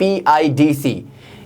PIDC।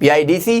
PIDC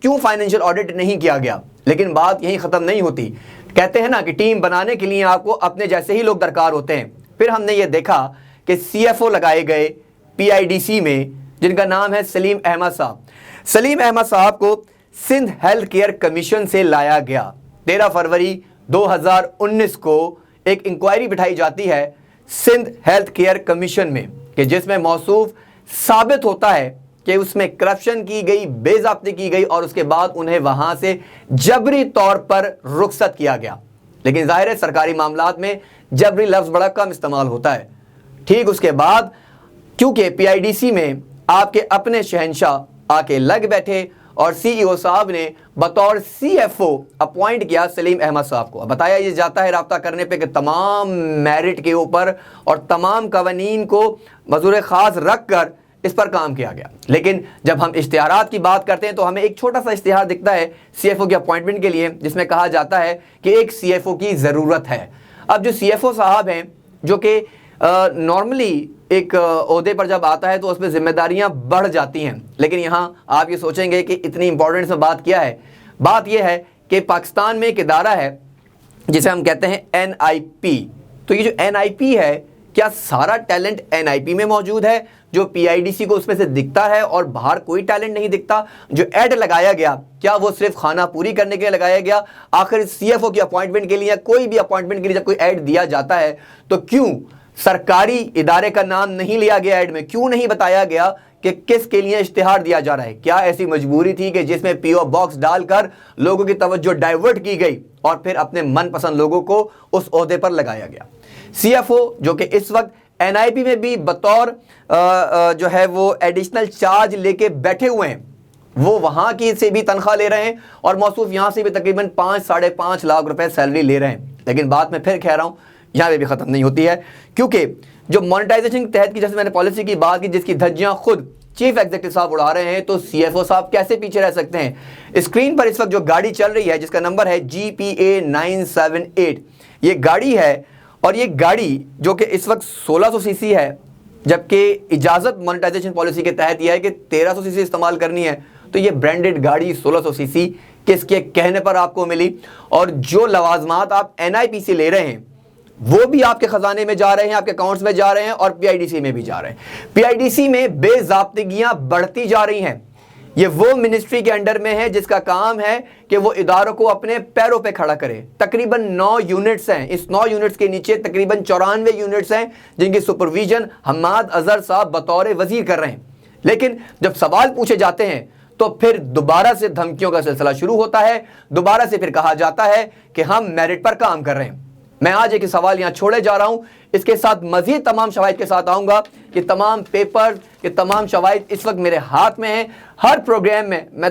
کیوں financial audit نہیں کیا گیا؟ لیکن بات یہیں ختم نہیں ہوتی. کہتے ہیں نا کہ ٹیم بنانے کے لیے آپ کو اپنے جیسے ہی لوگ درکار ہوتے ہیں. پھر ہم نے یہ دیکھا کہ سی ایف او لگائے گئے PIDC میں، جن کا نام ہے سلیم احمد صاحب. سلیم احمد صاحب کو سندھ ہیلتھ کیئر کمیشن سے لایا گیا. 13 فروری 2019 کو ایک انکوائری بٹھائی جاتی ہے سندھ ہیلتھ کیئر کمیشن میں، کہ جس میں موصوف ثابت ہوتا ہے کہ اس میں کرپشن کی گئی، بے ضابطگی کی گئی، اور اس کے بعد انہیں وہاں سے جبری طور پر رخصت کیا گیا. لیکن ظاہر ہے سرکاری معاملات میں جبری لفظ بڑا کم استعمال ہوتا ہے. ٹھیک اس کے بعد کیونکہ PIDC میں آپ کے اپنے شہنشاہ آ کے لگ بیٹھے اور CEO صاحب نے بطور CFO اپوائنٹ کیا سلیم احمد صاحب کو. بتایا یہ جاتا ہے رابطہ کرنے پہ کہ تمام میرٹ کے اوپر اور تمام قوانین کو مزور خاص رکھ کر اس پر کام کیا گیا. لیکن جب ہم اشتہارات کی بات کرتے ہیں تو ہمیں ایک چھوٹا سا اشتہار دکھتا ہے CFO کی اپوائنٹمنٹ کے لیے، جس میں کہا جاتا ہے کہ ایک CFO کی ضرورت ہے. اب جو CFO صاحب ہیں، جو کہ نارملی ایک عہدے پر جب آتا ہے تو اس میں ذمہ داریاں بڑھ جاتی ہیں، لیکن یہاں آپ یہ سوچیں گے کہ اتنی امپورٹنس میں بات کیا ہے. بات یہ ہے کہ پاکستان میں ایک ادارہ ہے جسے ہم کہتے ہیں NIP. تو یہ جو NIP ہے، کیا سارا ٹیلنٹ NIP میں موجود ہے جو PIDC کو اس میں سے دکھتا ہے اور باہر کوئی ٹیلنٹ نہیں دکھتا؟ جو ایڈ لگایا گیا کیا وہ صرف خانہ پوری کرنے کے لیے لگایا گیا؟ آخر CFO کی اپوائنٹمنٹ کے لیے، کوئی بھی اپوائنٹمنٹ کے لیے جب کوئی ایڈ دیا جاتا ہے تو کیوں سرکاری ادارے کا نام نہیں لیا گیا ایڈ میں؟ کیوں نہیں بتایا گیا کہ کس کے لیے اشتہار دیا جا رہا ہے؟ کیا ایسی مجبوری تھی کہ جس میں PO باکس ڈال کر لوگوں کی توجہ ڈائیورٹ کی گئی اور پھر اپنے من پسند لوگوں کو اس عہدے پر لگایا گیا؟ CFO جو کہ اس وقت NIP میں بھی بطور جو ہے وہ ایڈیشنل چارج لے کے بیٹھے ہوئے ہیں، وہ وہاں کی سے بھی تنخواہ لے رہے ہیں اور موصوف یہاں سے بھی تقریباً 5-5.5 لاکھ روپے سیلری لے رہے ہیں. لیکن بات میں پھر کہہ رہا ہوں یہاں پہ بھی ختم نہیں ہوتی ہے، کیونکہ جو مانیٹائزیشن کے تحت کی جیسے میں نے پالیسی کی بات کی، جس کی دھجیاں خود چیف ایگزیکٹو صاحب اڑا رہے ہیں، تو CFO صاحب کیسے پیچھے رہ سکتے ہیں؟ اسکرین پر اس وقت جو گاڑی چل رہی ہے جس کا نمبر ہے GPA 978، یہ گاڑی ہے، اور یہ گاڑی جو کہ اس وقت 1600 cc ہے، جبکہ اجازت مانیٹائزیشن پالیسی کے تحت یہ ہے کہ 1300 cc استعمال کرنی ہے. تو یہ برانڈڈ گاڑی 1600 cc کس کے کہنے پر آپ کو ملی؟ اور جو لوازمات آپ NIP سے لے رہے ہیں وہ بھی آپ کے خزانے میں جا رہے ہیں، آپ کے اکاؤنٹس میں جا رہے ہیں، اور PIDC میں بھی جا رہے ہیں. PIDC میں بے ضابطگیاں بڑھتی جا رہی ہیں. یہ وہ منسٹری کے انڈر میں ہے جس کا کام ہے کہ وہ اداروں کو اپنے پیروں پہ کھڑا کرے. تقریباً 9 یونٹس ہیں، اس 9 یونٹس کے نیچے تقریباً 94 یونٹس ہیں جن کی سپرویژن حماد اظہر صاحب بطور وزیر کر رہے ہیں. لیکن جب سوال پوچھے جاتے ہیں تو پھر دوبارہ سے دھمکیوں کا سلسلہ شروع ہوتا ہے، دوبارہ سے پھر کہا جاتا ہے کہ ہم میرٹ پر کام کر رہے ہیں. میں آج ایک سوال یہاں چھوڑے جا رہا ہوں، اس کے ساتھ مزید تمام شواہد کے ساتھ آؤں گا. کہ تمام پیپر، کہ تمام شواہد اس وقت میرے ہاتھ میں ہیں. ہر پروگرام میں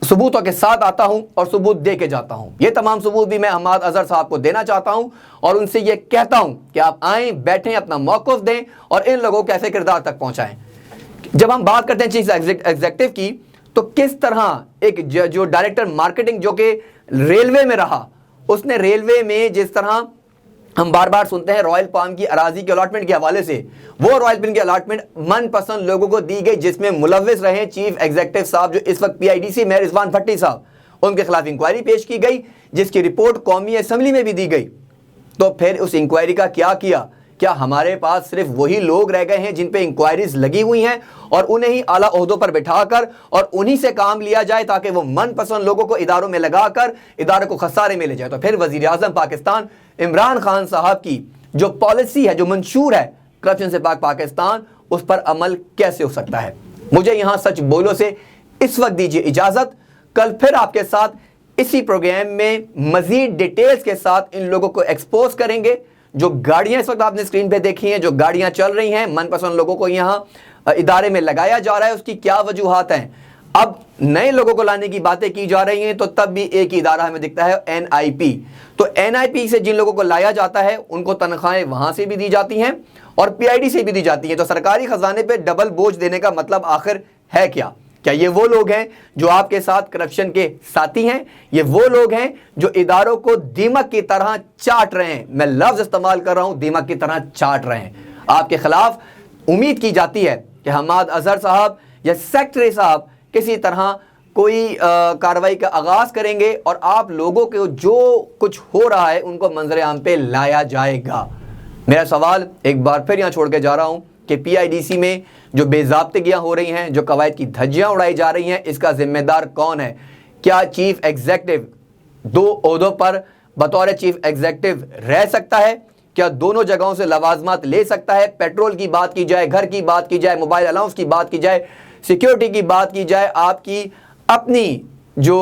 ثبوتوں کے ساتھ آتا ہوں اور ثبوت دے کے جاتا ہوں. یہ تمام ثبوت بھی میں حماد اظہر صاحب کو دینا چاہتا ہوں اور ان سے یہ کہتا ہوں کہ آپ آئیں، بیٹھیں، اپنا موقف دیں اور ان لوگوں کو کیسے کردار تک پہنچائیں. جب ہم بات کرتے ہیں چیف ایگزیکٹو کی، تو کس طرح ایک جو ڈائریکٹر مارکیٹنگ جو کہ ریلوے میں رہا، اس نے ریلوے میں جس طرح ہم بار بار سنتے ہیں رائل پام کی اراضی کے الاٹمنٹ کے حوالے سے، وہ رائل پام کی الاٹمنٹ من پسند لوگوں کو دی گئی، جس میں ملوث رہے چیف ایگزیکٹو صاحب جو اس وقت PIDC میں رضوان بھٹی صاحب، ان کے خلاف انکوائری پیش کی گئی جس کی رپورٹ قومی اسمبلی میں بھی دی گئی. تو پھر اس انکوائری کا کیا؟ کیا ہمارے پاس صرف وہی لوگ رہ گئے ہیں جن پہ انکوائریز لگی ہوئی ہیں اور انہیں ہی اعلیٰ عہدوں پر بٹھا کر اور انہی سے کام لیا جائے تاکہ وہ من پسند لوگوں کو اداروں میں لگا کر اداروں کو خسارے میں لے جائے؟ تو پھر وزیر اعظم پاکستان عمران خان صاحب کی جو پالیسی ہے، جو منشور ہے کرپشن سے پاک پاکستان، اس پر عمل کیسے ہو سکتا ہے؟ مجھے یہاں سچ بولو سے اس وقت دیجیے اجازت. کل پھر آپ کے ساتھ اسی پروگرام میں مزید ڈیٹیلز کے ساتھ ان لوگوں کو ایکسپوز کریں گے. جو گاڑیاں اس وقت آپ نے اسکرین پہ دیکھی ہیں، جو گاڑیاں چل رہی ہیں، من پسند لوگوں کو یہاں ادارے میں لگایا جا رہا ہے، اس کی کیا وجوہات ہیں؟ اب نئے لوگوں کو لانے کی باتیں کی جا رہی ہیں تو تب بھی ایک ہی ادارہ ہمیں دکھتا ہے، NIP. تو NIP سے جن لوگوں کو لایا جاتا ہے ان کو تنخواہیں وہاں سے بھی دی جاتی ہیں اور PID سے بھی دی جاتی ہیں. تو سرکاری خزانے پہ ڈبل بوجھ دینے کا مطلب آخر ہے کیا یہ وہ لوگ ہیں جو آپ کے ساتھ کرپشن کے ساتھی ہیں؟ یہ وہ لوگ ہیں جو اداروں کو دیمک کی طرح چاٹ رہے ہیں؟ میں لفظ استعمال کر رہا ہوں، دیمک کی طرح چاٹ رہے ہیں. آپ کے خلاف امید کی جاتی ہے کہ حماد اظہر صاحب یا سیکٹری صاحب کسی طرح کوئی کارروائی کا آغاز کریں گے اور آپ لوگوں کو جو کچھ ہو رہا ہے ان کو منظر عام پہ لایا جائے گا۔ میرا سوال ایک بار پھر یہاں چھوڑ کے جا رہا ہوں کہ PIDC میں جو بے ضابطگیاں ہو رہی ہیں، جو قواعد کی دھجیاں اڑائی جا رہی ہیں، اس کا ذمہ دار کون ہے؟ کیا چیف ایگزیکٹو 2 عہدوں پر بطور چیف ایگزیکٹو رہ سکتا ہے؟ کیا دونوں جگہوں سے لوازمات لے سکتا ہے؟ پیٹرول کی بات کی جائے، گھر کی بات کی جائے، موبائل الاؤنس کی بات کی جائے، سیکیورٹی کی بات کی جائے، آپ کی اپنی جو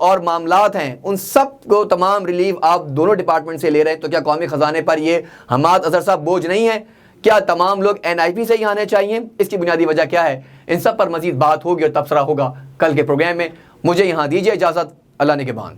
اور معاملات ہیں ان سب کو تمام ریلیو آپ دونوں ڈپارٹمنٹ سے لے رہے ہیں، تو کیا قومی خزانے پر یہ حماد اظہر صاحب بوجھ نہیں ہے؟ کیا تمام لوگ NIP سے ہی آنے چاہیے؟ اس کی بنیادی وجہ کیا ہے؟ ان سب پر مزید بات ہوگی اور تبصرہ ہوگا کل کے پروگرام میں۔ مجھے یہاں دیجیے اجازت، اللہ نگہبان۔